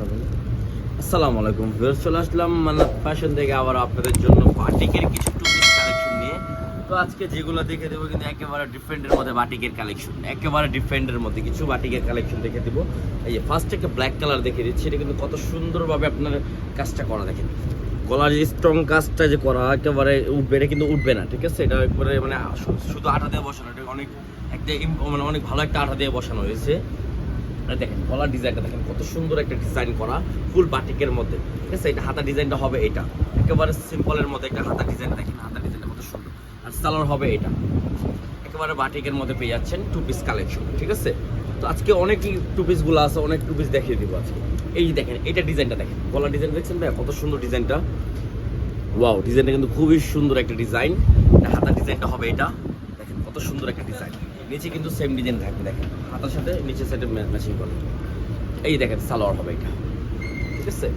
আসসালামু আলাইকুম ভিউয়ার্স, চলে আসলাম মান্নাত ফ্যাশন থেকে আবার আপনাদের জন্য বাটিকের কিছু টু পিস কালেকশন নিয়ে। তো আজকে যেগুলো দেখে দেবো কিন্তু একেবারে ডিফারেন্টের মধ্যে বাটিকের কালেকশন, একেবারে ডিফারেন্টের মধ্যে কিছু বাটিকের কালেকশন দেখে দেবো। এই যে ফার্স্ট একটা ব্ল্যাক কালার দেখে দিচ্ছি, এটা কিন্তু কত সুন্দরভাবে আপনার কাজটা করা দেখেন। গলার যে স্ট্রং কাজটা যে করা একেবারে উঠবে, এটা কিন্তু উঠবে না, ঠিক আছে। এটা একবারে মানে শুধু আঠা দিয়ে বসানো, এটা অনেক একটা মানে অনেক ভালো একটা আঠা দিয়ে বসানো হয়েছে। দেখেন গলার ডিজাইনটা দেখেন কত সুন্দর একটা ডিজাইন করা ফুল বাটিকের মধ্যে, ঠিক আছে। এটা হাতা ডিজাইনটা হবে এটা একেবারে সিম্পলের মধ্যে একটা হাতা ডিজাইন, দেখেন হাতা ডিজাইনটা কত সুন্দর। আর সালোয়ার হবে এটা একেবারে বাটিকের মধ্যে পেয়ে যাচ্ছেন টু পিস কালেকশন, ঠিক আছে। তো আজকে অনেক টু পিসগুলো আছে, অনেক টু পিস দেখিয়ে দিব আজকে। এই দেখেন এটা ডিজাইনটা দেখেন, গলার ডিজাইন দেখছেন ভাই কত সুন্দর ডিজাইনটা। ওয়াও, ডিজাইনটা কিন্তু খুবই সুন্দর একটা ডিজাইন। হাতা ডিজাইনটা হবে এটা, দেখেন কত সুন্দর একটা ডিজাইন। নিচে কিন্তু সেম ডিজাইন থাকবে, দেখেন হাতার সাথে নিচের সাইডে ম্যাচিং করে। এই দেখেন সালোয়ার হবে এটা, ঠিক আছে।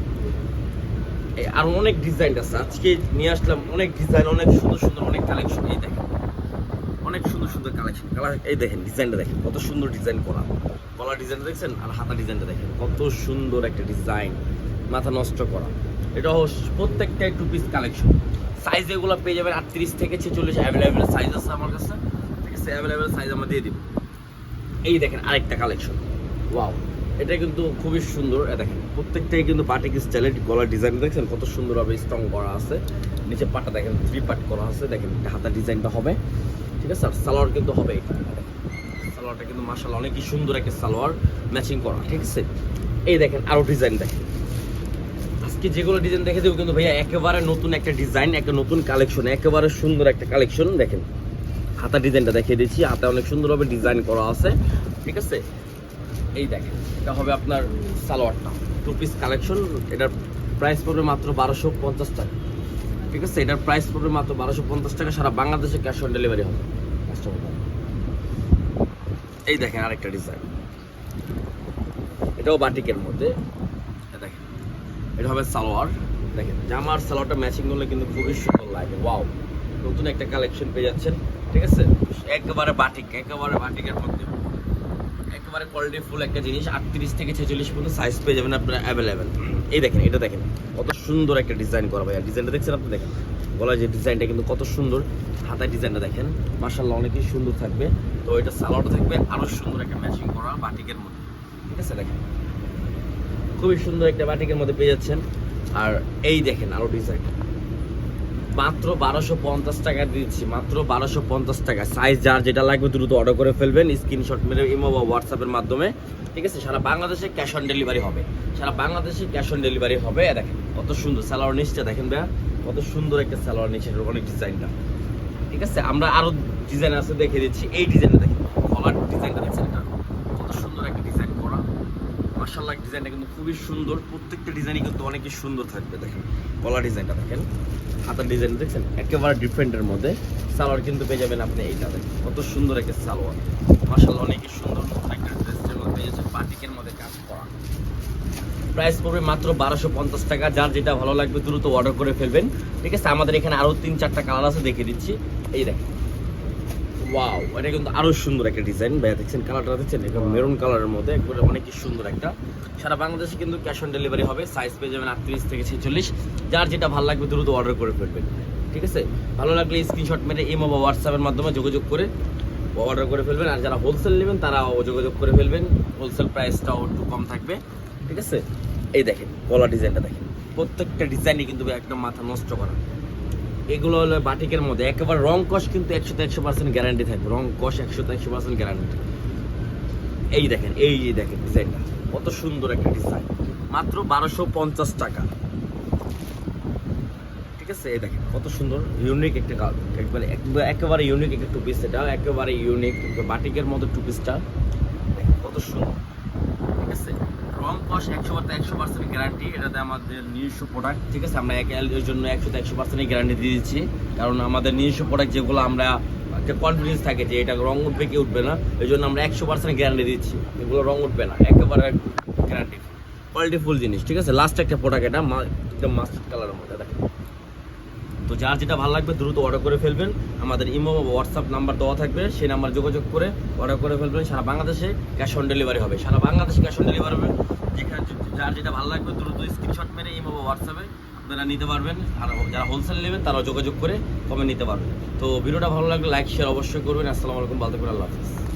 আর অনেক ডিজাইন আছে আজকে নিয়ে আসলাম, অনেক ডিজাইন, অনেক সুন্দর সুন্দর অনেক কালেকশন। এই দেখেন অনেক সুন্দর সুন্দর কালেকশন। এই দেখেন ডিজাইনটা দেখেন কত সুন্দর ডিজাইন করা, গলার ডিজাইনটা দেখছেন আর হাতা ডিজাইনটা দেখেন কত সুন্দর একটা ডিজাইন, মাথা নষ্ট করা। এটা প্রত্যেকটাই টু পিস কালেকশন। সাইজ এগুলো পেয়ে যাবেন 38 থেকে 46 অ্যাভেলেবেল সাইজ আছে আমার কাছে, ঠিক আছে। অ্যাভেলেবেল সাইজ আমরা দিয়ে দিব। এই দেখেন আরেকটা কালেকশন, ওয়াও, এটা কিন্তু খুবই সুন্দর। দেখেন প্রত্যেকটাই কিন্তু বাটিক স্টাইলের, গলার ডিজাইন দেখছেন কত সুন্দরভাবে স্ট্রং করা আছে। নিচে পাটটা দেখেন 3 পার্ট করা আছে, দেখেন হাতা ডিজাইনটা হবে, ঠিক আছে। আর সালোয়ার কিন্তু হবে এটা, সালোয়ারটা কিন্তু মাশাআল্লাহ অনেকই সুন্দর একটা সালোয়ার ম্যাচিং করা, ঠিক আছে। এই দেখেন আরো ডিজাইন দেখেন, আজকে যেগুলো ডিজাইন দেখে দেবো কিন্তু ভাইয়া একেবারে নতুন একটা ডিজাইন, একটা নতুন কালেকশন, একেবারে সুন্দর একটা কালেকশন। দেখেন হাতা ডিজাইনটা দেখিয়ে দিচ্ছি, হাতে অনেক সুন্দরভাবে ডিজাইন করা আছে, ঠিক আছে। এই দেখেন এটা হবে আপনার সালোয়ারটা, টু পিস কালেকশন। এটার প্রাইস পড়বে মাত্র 1250 টাকা, ঠিক আছে। এটার প্রাইস পড়বে মাত্র 1250 টাকা, সারা বাংলাদেশে ক্যাশ অন ডেলিভারি হবে। এই দেখেন আরেকটা ডিজাইন, এটাও বাটিকের মধ্যে। দেখেন এটা হবে সালোয়ার, দেখেন জামার সালোয়ারটা ম্যাচিং করলে কিন্তু খুবই সুন্দর লাগে। ওয়াও, নতুন একটা কালেকশন পেয়ে যাচ্ছেন, ঠিক আছে। একেবারে বাটিক, একেবারে বাটিকের মধ্যে একেবারে কোয়ালিটি ফুল একটা জিনিস। 38 থেকে 46 পর্যন্ত সাইজ পেয়ে যাবেন আপনারা অ্যাভেলেবেল। এই দেখেন এটা দেখেন কত সুন্দর একটা ডিজাইন করা ভাই। ডিজাইনটা দেখছেন আপনি, দেখেন গলার যে ডিজাইনটা কিন্তু কত সুন্দর, হাতার ডিজাইনটা দেখেন মাশাআল্লাহ অনেকই সুন্দর থাকবে। তো এটা সালোয়ারটা থাকবে আরো সুন্দর একটা ম্যাচিং করা বাটিকের মধ্যে, ঠিক আছে। দেখেন খুবই সুন্দর একটা বাটিকের মধ্যে পেয়ে যাচ্ছেন। আর এই দেখেন আরো ডিজাইন, মাত্র 1250 টাকা দিচ্ছি, মাত্র 1250 টাকা। সাইজ যার যেটা লাগবে দ্রুত অর্ডার করে ফেলবেন, স্ক্রিনশট মেরে ইমো বা হোয়াটসঅ্যাপের মাধ্যমে, ঠিক আছে। সারা বাংলাদেশে ক্যাশ অন ডেলিভারি হবে, সারা বাংলাদেশে ক্যাশ অন ডেলিভারি হবে। দেখেন কত সুন্দর সালোয়ার নিচটা দেখেন ভাইয়া, কত সুন্দর একটা সালোয়ার নিচে অনেক ডিজাইনটা, ঠিক আছে। আমরা আরো ডিজাইন আছে দেখে দিচ্ছি। এই ডিজাইনটা দেখেন, কলার ডিজাইনটা দেখছেন, এটা কত সুন্দর একটা ডিজাইন করা মাশাআল্লাহ। ডিজাইনটা কিন্তু খুবই সুন্দর, প্রত্যেকটা ডিজাইনই কিন্তু অনেকই সুন্দর থাকবে। দেখেন কলার ডিজাইনটা দেখেন, হাতার ডিজাইন দেখছেন একেবারে ডিফারেন্টের মধ্যে। সালোয়ার কিন্তু পেয়ে যাবেন আপনি এইটা, দেখেন কত সুন্দর একটা সালোয়ার মাশাআল্লাহ অনেকই সুন্দর। নতুন একটা ড্রেসের মধ্যে পেয়ে যাচ্ছে বাটিকের মধ্যে কাজ করা। প্রাইস পড়বে মাত্র 1250 টাকা। যার যেটা ভালো লাগবে দ্রুত অর্ডার করে ফেলবেন, ঠিক আছে। আমাদের এখানে আরো 3-4টা কালার আছে দেখে দিচ্ছি। এই দেখেন ওয়াও, এটা কিন্তু আরো সুন্দর একটা ডিজাইন ভাইয়া, দেখছেন কালারটা দেখছেন, এটা মেরুন কালারের মধ্যে একবারে অনেকই সুন্দর একটা। সারা বাংলাদেশে কিন্তু ক্যাশ অন ডেলিভারি হবে। সাইজ পেয়ে যাবেন 38 থেকে 46। যার যেটা ভালো লাগবে দ্রুত অর্ডার করে ফেলবেন, ঠিক আছে। ভালো লাগলে স্ক্রিনশট মেরে ইমো বা হোয়াটসঅ্যাপের মাধ্যমে যোগাযোগ করে অর্ডার করে ফেলবেন। আর যারা হোলসেল নেবেন তারাও যোগাযোগ করে ফেলবেন, হোলসেল প্রাইসটাও একটু কম থাকবে, ঠিক আছে। এই দেখেন গলা ডিজাইনটা দেখেন, প্রত্যেকটা ডিজাইনই কিন্তু একদম মাথা নষ্ট করা। এগুলো হলো বাটিকের মধ্যে একেবারে রং কষ কিন্তু 100% গ্যারান্টি থাকবে, রং কষ 100% গ্যারান্টি। এই দেখেন, এই দেখেন ডিজাইনটা কত সুন্দর একটা ডিজাইন, মাত্র 1250 টাকা, ঠিক আছে। এই দেখেন কত সুন্দর ইউনিক একটা একেবারে ইউনিক একটা টু পিস, এটা একেবারে ইউনিক বাটিকের মধ্যে টু পিসটা কত সুন্দর, ঠিক আছে। রং কষ 100% গ্যারান্টি, এটাতে আমাদের নিজস্ব প্রোডাক্ট, ঠিক আছে। আমরা এর জন্য 100% গ্যারান্টি দিয়ে দিচ্ছি, কারণ আমাদের নিজস্ব প্রোডাক্ট যেগুলো আমরা একটা কনফিডেন্স থাকে যে এটা রং উঠবে কি উঠবে না, এই জন্য আমরা 100% গ্যারান্টি দিচ্ছি এগুলো রং উঠবে না, একেবারে গ্যারান্টি কোয়ালিটি ফুল জিনিস, ঠিক আছে। লাস্ট একটা প্রোডাক্ট, এটা একদম মাস্টার্ড কালারের মধ্যে দেখেন। তো যার যেটা ভালো লাগবে দ্রুত অর্ডার করে ফেলবেন। আমাদের ইমো বা হোয়াটসঅ্যাপ নাম্বার দেওয়া থাকবে, সেই নাম্বার যোগাযোগ করে অর্ডার করে ফেলবেন। সারা বাংলাদেশে ক্যাশ অন ডেলিভারি হবে, সারা বাংলাদেশে ক্যাশ অন ডেলিভারি হবে। যেখানে যার যেটা ভালো লাগবে দ্রুত স্ক্রিনশট মেরে ইমো বা হোয়াটসঅ্যাপে আপনারা নিতে পারবেন। আর যারা হোলসেল নেবেন তারাও যোগাযোগ করে কমে নিতে পারবেন। তো ভিডিওটা ভালো লাগলে লাইক শেয়ার অবশ্যই করবেন। আসসালামু আলাইকুম, ভালো থাকবেন, আল্লাহ হাফিজ।